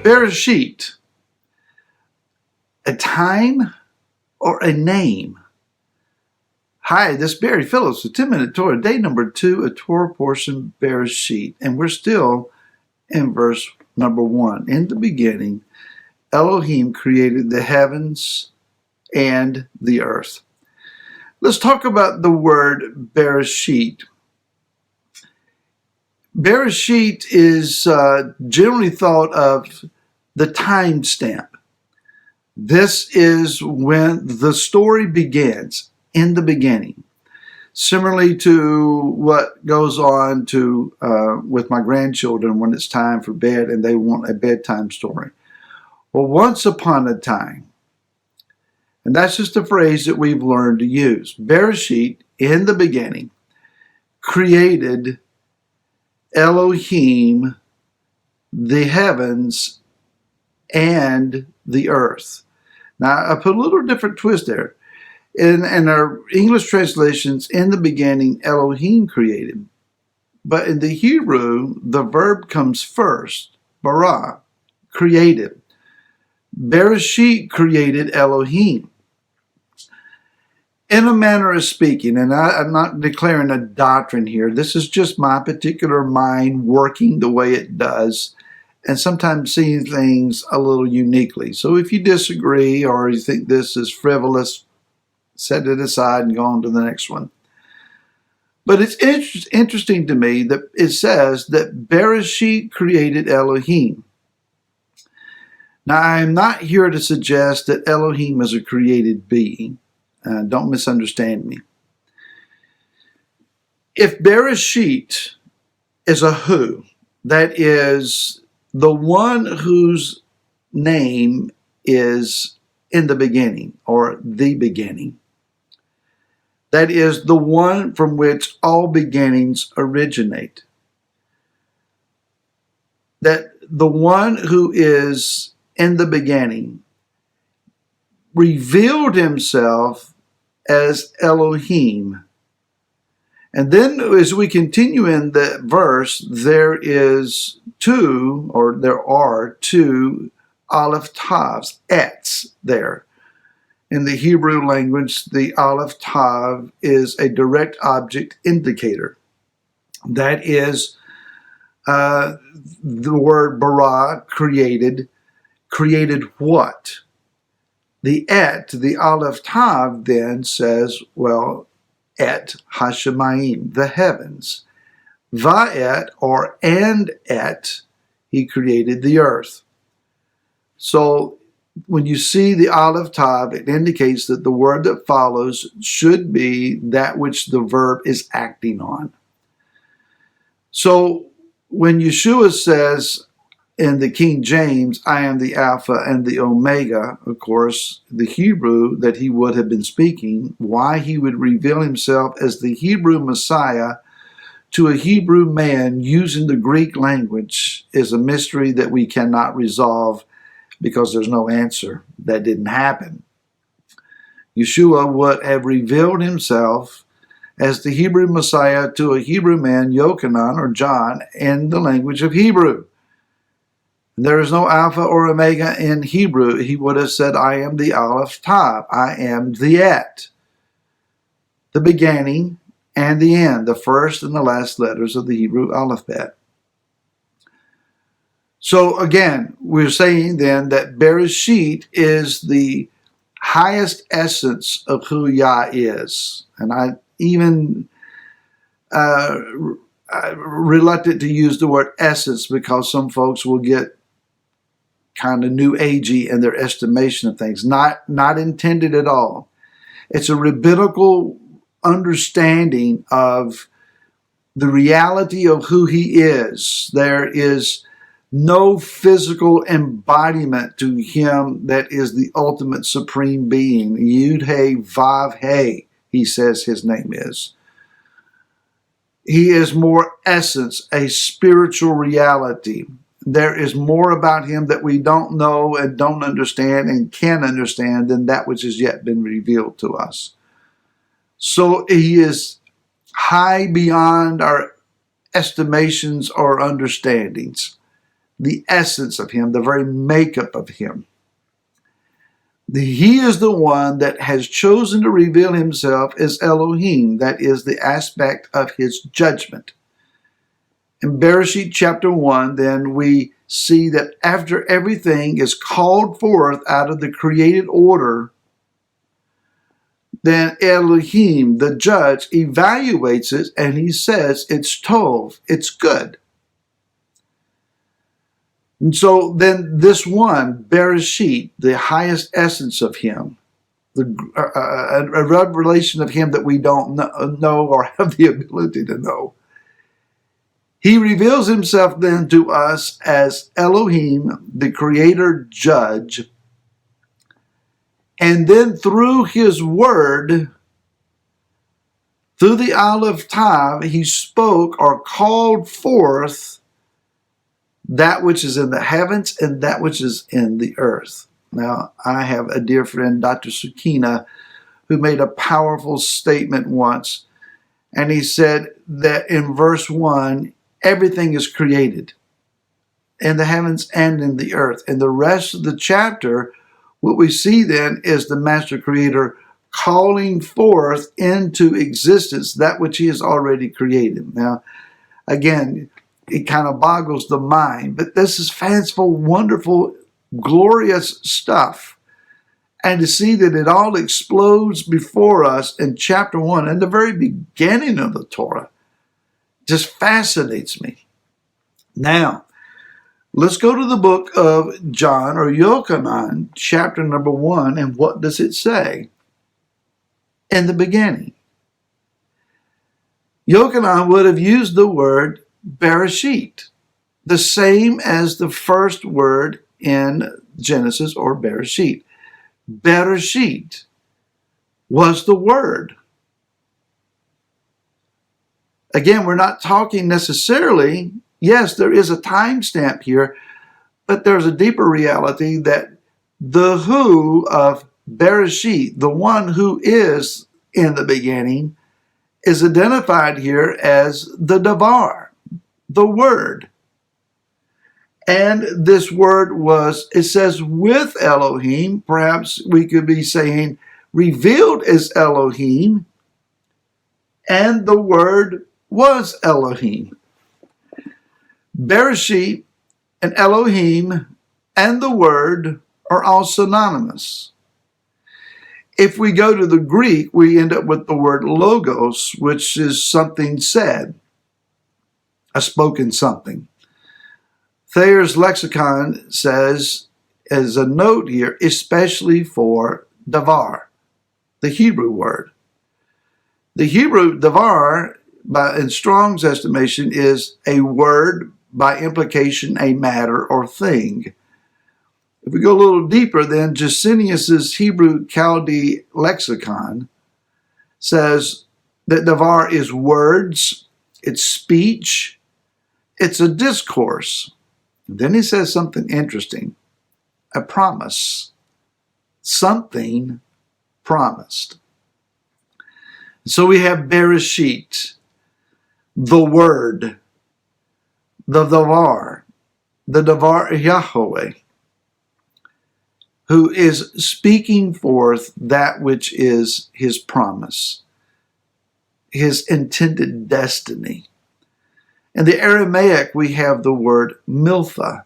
Bereshit, a time or a name? Hi, this is Barry Phillips with 10-Minute Torah, day number 2, a Torah portion, Bereshit. And we're still in verse number 1. In the beginning, Elohim created the heavens and the earth. Let's talk about the word Bereshit. Bereshit is generally thought of the timestamp. This is when the story begins, in the beginning. Similarly to what goes on with my grandchildren when it's time for bed and they want a bedtime story. Well, once upon a time, and that's just a phrase that we've learned to use. Bereshit, in the beginning, created Elohim the heavens and the earth. Now, I put a little different twist there. In our English translations, in the beginning, Elohim created. But in the Hebrew, the verb comes first, bara, created. Bereshit created Elohim. In a manner of speaking, and I'm not declaring a doctrine here, this is just my particular mind working the way it does, and sometimes seeing things a little uniquely. So if you disagree or you think this is frivolous, set it aside and go on to the next one. But it's interesting to me that it says that Bereshit created Elohim. Now, I am not here to suggest that Elohim is a created being. Don't misunderstand me. If Bereshit is a who, that is the one whose name is in the beginning or the beginning. That is the one from which all beginnings originate. That the one who is in the beginning revealed himself as Elohim. And then as we continue in the verse, there are two Aleph Tabs, ets there. In the Hebrew language, the Aleph Tab is a direct object indicator. That is the word bara, created. Created what? The et, the Aleph Tab, then says, well, et hashemayim, the heavens. Va'et, or and et, he created the earth. So when you see the Aleph Tab, it indicates that the word that follows should be that which the verb is acting on. So when Yeshua says in the King James, I am the Alpha and the Omega, of course, the Hebrew that he would have been speaking, why he would reveal himself as the Hebrew Messiah to a Hebrew man using the Greek language is a mystery that we cannot resolve because there's no answer. That didn't happen. Yeshua would have revealed himself as the Hebrew Messiah to a Hebrew man, Yochanan or John, in the language of Hebrew. There is no Alpha or Omega in Hebrew. He would have said, I am the Aleph Tab. I am the et, the beginning and the end, the first and the last letters of the Hebrew alphabet. So again, we're saying then that Bereshit is the highest essence of who Yah is. And I even reluctant to use the word essence because some folks will get kind of new agey in their estimation of things. Not intended at all. It's a rabbinical understanding of the reality of who he is. There is no physical embodiment to him that is the ultimate supreme being. Yud He Vav He, he says his name is. He is more essence, a spiritual reality. There is more about him that we don't know and don't understand and can understand than that which has yet been revealed to us. So he is high beyond our estimations or understandings. the essence of him, the very makeup of him. He is the one that has chosen to reveal himself as Elohim. That is the aspect of his judgment. In Bereshit chapter 1, then we see that after everything is called forth out of the created order, then Elohim, the judge, evaluates it and he says it's tov, it's good. And so then this one, Bereshit, the highest essence of him, a revelation of him that we don't know or have the ability to know, he reveals himself then to us as Elohim, the creator judge. And then through his word, through the Aleph Tab, he spoke or called forth that which is in the heavens and that which is in the earth. Now, I have a dear friend, Dr. Sukina, who made a powerful statement once. And he said that in verse 1, everything is created in the heavens and in the earth. And the rest of the chapter, what we see then is the master creator calling forth into existence that which he has already created. Now, again, it kind of boggles the mind, but this is fanciful, wonderful, glorious stuff. And to see that it all explodes before us in chapter 1, in the very beginning of the Torah, just fascinates me. Now, let's go to the book of John or Yochanan, chapter number 1, and what does it say? In the beginning. Yochanan would have used the word Bereshit, the same as the first word in Genesis or Bereshit. Bereshit was the word. Again, we're not talking necessarily, yes, there is a timestamp here, but there's a deeper reality that the who of Bereshit, the one who is in the beginning, is identified here as the Davar, the word. And this word was, it says, with Elohim. Perhaps we could be saying revealed as Elohim, and the word was Elohim. Bereshit and Elohim and the word are all synonymous. If we go to the Greek, we end up with the word logos, which is something said, a spoken something. Thayer's lexicon says, as a note here, especially for davar, the Hebrew word. The Hebrew davar, in Strong's estimation, is a word, by implication, a matter or thing. If we go a little deeper, then Jusinius's Hebrew Chaldee lexicon says that davar is words, it's speech, it's a discourse. And then he says something interesting, a promise, something promised. So we have Bereshit, the word, the davar Yahweh, who is speaking forth that which is his promise, his intended destiny. In the Aramaic, we have the word miltha.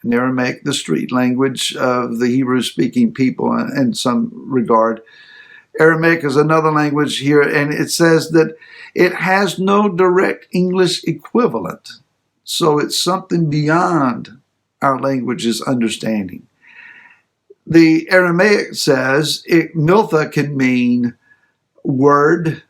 In Aramaic, the street language of the Hebrew-speaking people in some regard. Aramaic is another language here, and it says that it has no direct English equivalent. So it's something beyond our language's understanding. The Aramaic says miltha can mean word,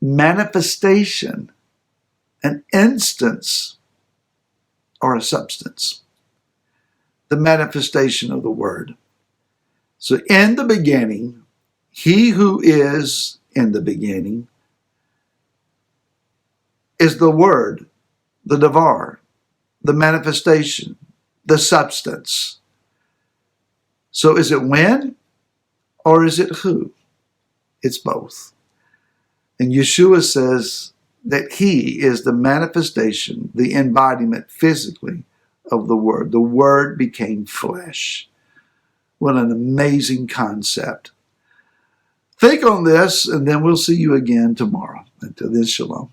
manifestation, an instance, or a substance. The manifestation of the word. So in the beginning, he who is in the beginning is the word, the davar, the manifestation, the substance. So is it when or is it who? It's both. And Yeshua says that he is the manifestation, the embodiment physically of the Word. The Word became flesh. What an amazing concept. Think on this, and then we'll see you again tomorrow. Until then, shalom.